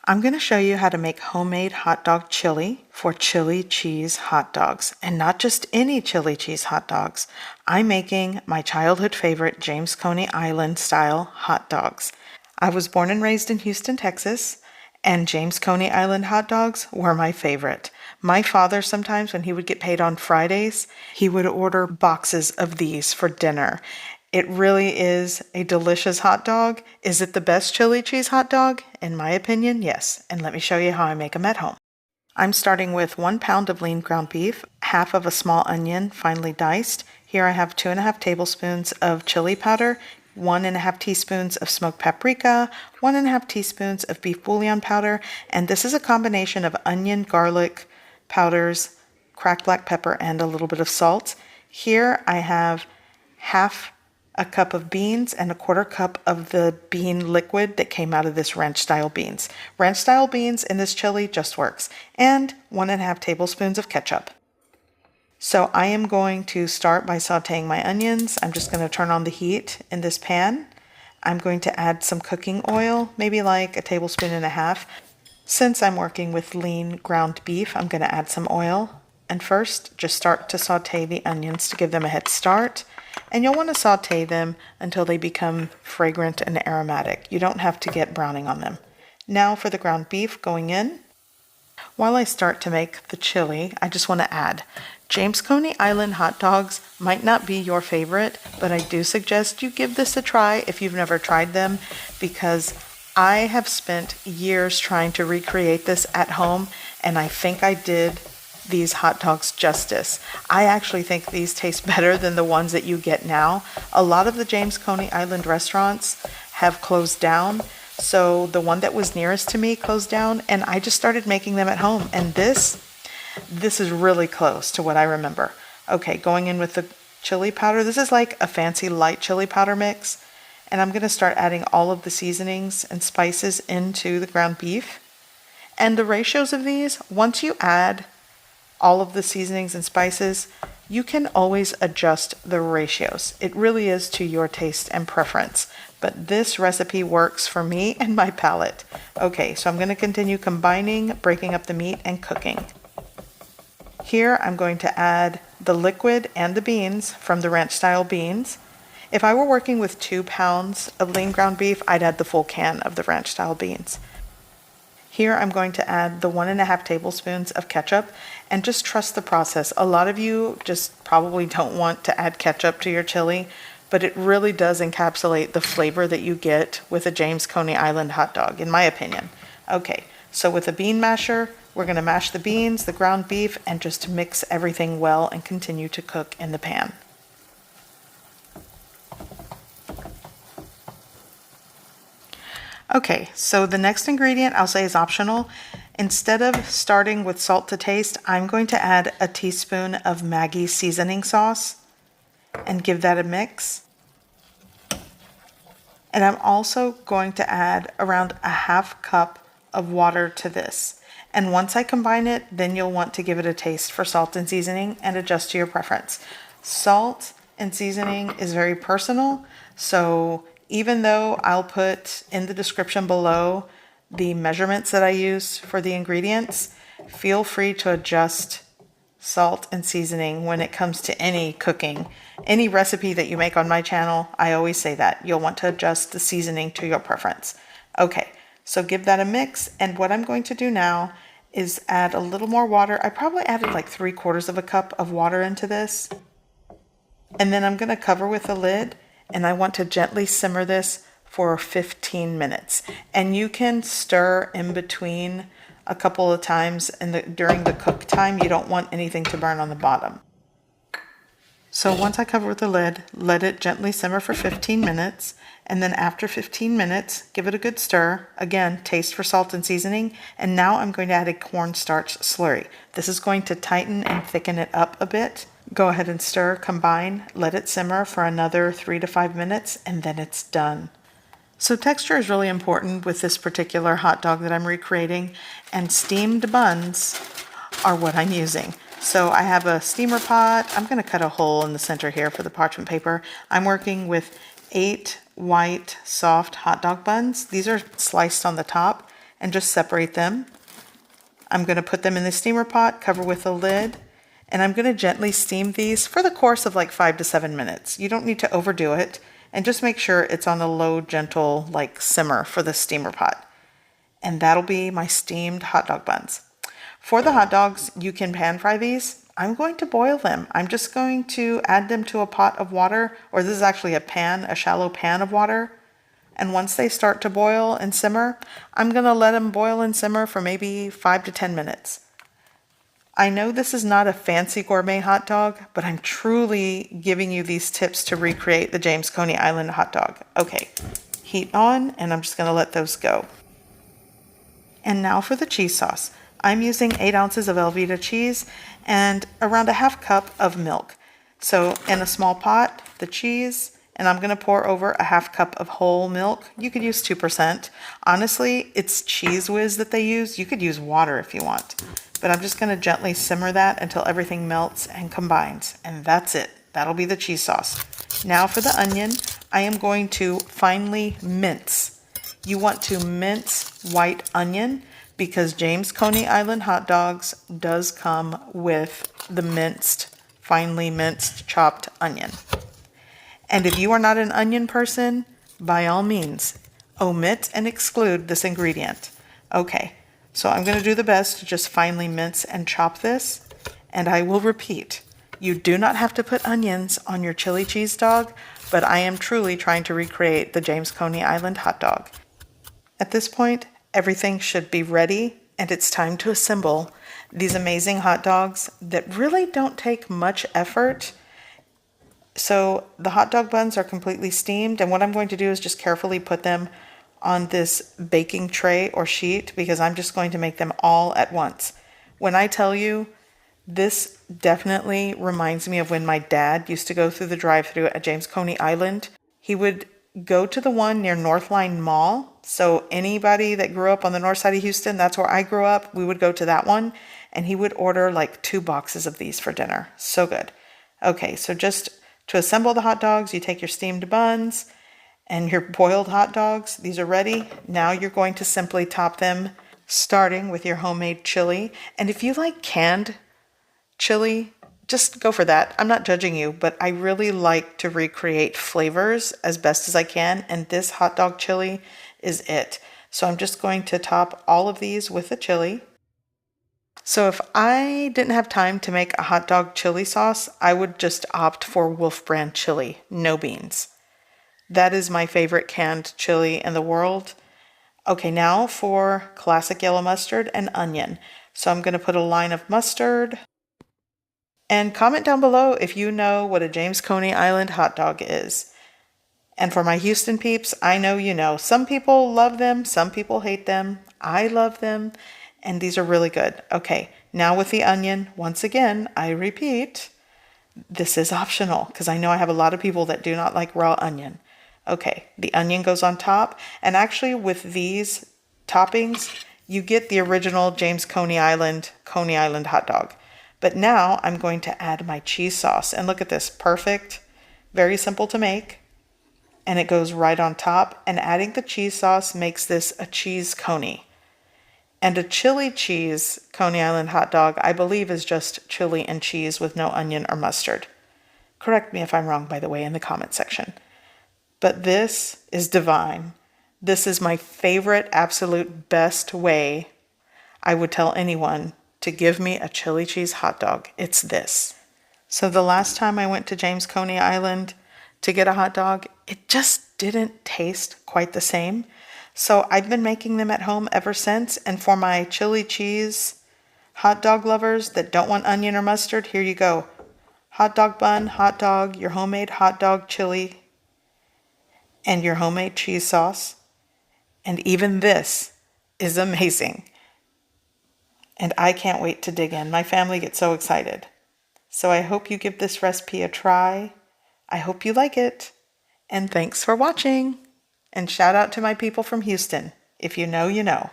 I'm going to show you how to make homemade hot dog chili for chili cheese hot dogs, and not just any chili cheese hot dogs. I'm making my childhood favorite James Coney Island style hot dogs. I was born and raised in Houston, Texas, and James Coney Island hot dogs were my favorite. My father sometimes, when he would get paid on Fridays, he would order boxes of these for dinner. It really is a delicious hot dog. Is it the best chili cheese hot dog? In my opinion, yes. And let me show you how I make them at home. I'm starting with 1 pound of lean ground beef, half of a small onion finely diced. Here I have 2.5 tablespoons of chili powder, 1.5 teaspoons of smoked paprika, 1.5 teaspoons of beef bouillon powder, and this is a combination of onion, garlic powders, cracked black pepper, and a little bit of salt. Here I have half a cup of beans and a 1/4 cup of the bean liquid that came out of this ranch style beans. Ranch style beans in this chili just works. And 1.5 tablespoons of ketchup. So I am going to start by sauteing my onions. I'm just going to turn on the heat in this pan. I'm going to add some cooking oil, maybe like 1.5 tablespoons. Since I'm working with lean ground beef, I'm going to add some oil. And first, just start to saute the onions to give them a head start. And you'll want to saute them until they become fragrant and aromatic. You don't have to get browning on them. Now for the ground beef going in. While I start to make the chili, I just want to add, James Coney Island hot dogs might not be your favorite, but I do suggest you give this a try if you've never tried them, because I have spent years trying to recreate this at home, and I think I did these hot dogs justice. I actually think these taste better than the ones that you get now. A lot of the James Coney Island restaurants have closed down, so the one that was nearest to me closed down, and I just started making them at home, and this is really close to what I remember. Okay, going in with the chili powder. This is like a fancy light chili powder mix, and I'm going to start adding all of the seasonings and spices into the ground beef. And the ratios of these, once you add all of the seasonings and spices, you can always adjust the ratios. It really is to your taste and preference, but this recipe works for me and my palate. Okay, so I'm going to continue combining, breaking up the meat, and cooking. Here I'm going to add the liquid and the beans from the ranch style beans. If I were working with 2 pounds of lean ground beef, I'd add the full can of the ranch style beans. Here I'm going to add the 1.5 tablespoons of ketchup, and just trust the process. A lot of you just probably don't want to add ketchup to your chili, but it really does encapsulate the flavor that you get with a James Coney Island hot dog, in my opinion. Okay, so with a bean masher, we're going to mash the beans, the ground beef, and just mix everything well and continue to cook in the pan. Okay, so the next ingredient I'll say is optional. Instead of starting with salt to taste, I'm going to add a teaspoon of Maggi seasoning sauce and give that a mix. And I'm also going to add around 1/2 cup of water to this. And once I combine it, then you'll want to give it a taste for salt and seasoning and adjust to your preference. Salt and seasoning is very personal, so even though I'll put in the description below the measurements that I use for the ingredients, feel free to adjust salt and seasoning when it comes to any cooking. Any recipe that you make on my channel, I always say that. You'll want to adjust the seasoning to your preference. Okay, so give that a mix, and what I'm going to do now is add a little more water. I probably added like 3/4 cup of water into this. And then I'm going to cover with a lid, and I want to gently simmer this for 15 minutes. And you can stir in between a couple of times during the cook time. You don't want anything to burn on the bottom. So once I cover with the lid, let it gently simmer for 15 minutes. And then after 15 minutes, give it a good stir. Again, taste for salt and seasoning. And now I'm going to add a cornstarch slurry. This is going to tighten and thicken it up a bit. Go ahead and stir, combine, let it simmer for another 3 to 5 minutes, and then it's done. So texture is really important with this particular hot dog that I'm recreating, and steamed buns are what I'm using. So I have a steamer pot. I'm going to cut a hole in the center here for the parchment paper. I'm working with 8 white soft hot dog buns. These are sliced on the top, and just separate them. I'm going to put them in the steamer pot, cover with a lid, and I'm going to gently steam these for the course of like 5 to 7 minutes. You don't need to overdo it, and just make sure it's on a low, gentle, like simmer for the steamer pot. And that'll be my steamed hot dog buns. For the hot dogs, you can pan fry these. I'm going to boil them. I'm just going to add them to a pot of water, or this is actually a pan, a shallow pan of water. And once they start to boil and simmer, I'm going to let them boil and simmer for maybe 5 to 10 minutes. I know this is not a fancy gourmet hot dog, but I'm truly giving you these tips to recreate the James Coney Island hot dog. Okay, heat on, and I'm just going to let those go. And now for the cheese sauce. I'm using 8 ounces of Velveeta cheese and around a half cup of milk. So in a small pot, the cheese, and I'm going to pour over a half cup of whole milk. You could use 2%. Honestly, it's Cheese Whiz that they use. You could use water if you want. But I'm just going to gently simmer that until everything melts and combines. And that's it. That'll be the cheese sauce. Now for the onion, I am going to finely mince. You want to mince white onion because James Coney Island hot dogs does come with the finely minced chopped onion. And if you are not an onion person, by all means, omit and exclude this ingredient. Okay, so I'm going to do the best to just finely mince and chop this, and I will repeat. You do not have to put onions on your chili cheese dog, but I am truly trying to recreate the James Coney Island hot dog. At this point, everything should be ready, and it's time to assemble these amazing hot dogs that really don't take much effort. So the hot dog buns are completely steamed, and what I'm going to do is just carefully put them on this baking tray or sheet because I'm just going to make them all at once. When I tell you, this definitely reminds me of when my dad used to go through the drive-thru at James Coney Island. He would go to the one near Northline Mall. So anybody that grew up on the north side of Houston, that's where I grew up, we would go to that one, and he would order like 2 boxes of these for dinner. So good. Okay, so just to assemble the hot dogs, you take your steamed buns and your boiled hot dogs. These are ready. Now you're going to simply top them, starting with your homemade chili. And if you like canned chili, just go for that. I'm not judging you, but I really like to recreate flavors as best as I can, and this hot dog chili is it. So I'm just going to top all of these with the chili. So if I didn't have time to make a hot dog chili sauce, I would just opt for Wolf brand chili, no beans. That is my favorite canned chili in the world. Okay, now for classic yellow mustard and onion. So I'm going to put a line of mustard. And comment down below if you know what a James Coney Island hot dog is. And for my Houston peeps, I know you know. Some people love them, some people hate them. I love them. And these are really good. Okay, now with the onion, once again, I repeat, this is optional because I know I have a lot of people that do not like raw onion. Okay, the onion goes on top, and actually with these toppings, you get the original James Coney Island hot dog. But now I'm going to add my cheese sauce, and look at this, perfect, very simple to make, and it goes right on top, and adding the cheese sauce makes this a cheese coney. And a chili cheese Coney Island hot dog, I believe, is just chili and cheese with no onion or mustard. Correct me if I'm wrong, by the way, in the comment section. But this is divine. This is my favorite, absolute best way I would tell anyone to give me a chili cheese hot dog. It's this. So the last time I went to James Coney Island to get a hot dog, it just didn't taste quite the same. So I've been making them at home ever since, and for my chili cheese hot dog lovers that don't want onion or mustard, here you go. Hot dog bun, hot dog, your homemade hot dog chili, and your homemade cheese sauce. And even this is amazing. And I can't wait to dig in. My family gets so excited. So I hope you give this recipe a try. I hope you like it. And thanks for watching. And shout out to my people from Houston. If you know, you know.